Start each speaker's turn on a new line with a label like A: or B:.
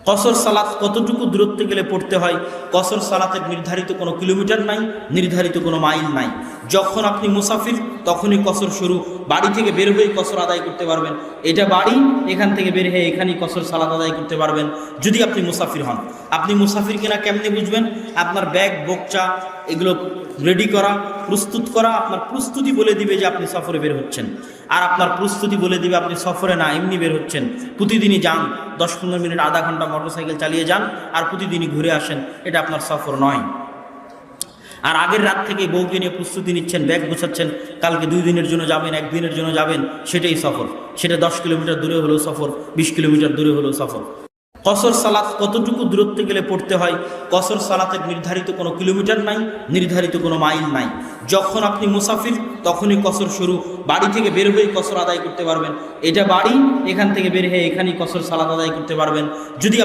A: কসর সালাত কতটুকু দূরত্বে গেলে পড়তে হয়? কসর সালাতের নির্ধারিত কোনো কিলোমিটার নাই, নির্ধারিত কোনো মাইল নাই। যখন আপনি মুসাফির তখনই কসর শুরু, বাড়ি থেকে বের হয়ে কসর আদায় করতে পারবেন। এটা বাড়ি, এখান থেকে বের হয়ে এখানেই কসর সালাত আদায় করতে পারবেন যদি আপনি মুসাফির হন। আপনি মুসাফির কিনা কেমনে বুঝবেন? আপনার ব্যাগ বোকচা এগুলো রেডি করা, প্রস্তুত করা, আপনার প্রস্তুতি বলে দিবে যে আপনি সফরে বের হচ্ছেন। আর আপনার প্রস্তুতি বলে দিবে আপনি সফরে না, এমনি বের হচ্ছেন। প্রতিদিনই যান, 10-15 মিনিট আধা ঘন্টা মোটরসাইকেল চালিয়ে যান আর প্রতিদিনই ঘুরে আসেন, এটা আপনার সফর নয়। আর আগের রাত থেকে বউকে নিয়ে প্রস্তুতি নিচ্ছেন, ব্যাগ গোছাচ্ছেন, কালকে 2 দিনের জন্য যাবেন, 1 দিনের জন্য যাবেন, সেটাই সফর। সেটা 10 কিলোমিটার দূরে হলেও সফর, 20 কিলোমিটার দূরে হলেও সফর। কসর সালাত কতটুকু দূরত্বে গেলে পড়তে হয়? কসর সালাতের নির্ধারিত কোনো কিলোমিটার নাই, নির্ধারিত কোনো মাইল নাই। যখন আপনি মুসাফির তখনই কসর শুরু, বাড়ি থেকে বের হয়ে কসর আদায় করতে পারবেন। এটা বাড়ি, এখান থেকে বের হয়ে এখানেই কসর সালাত আদায় করতে পারবেন যদি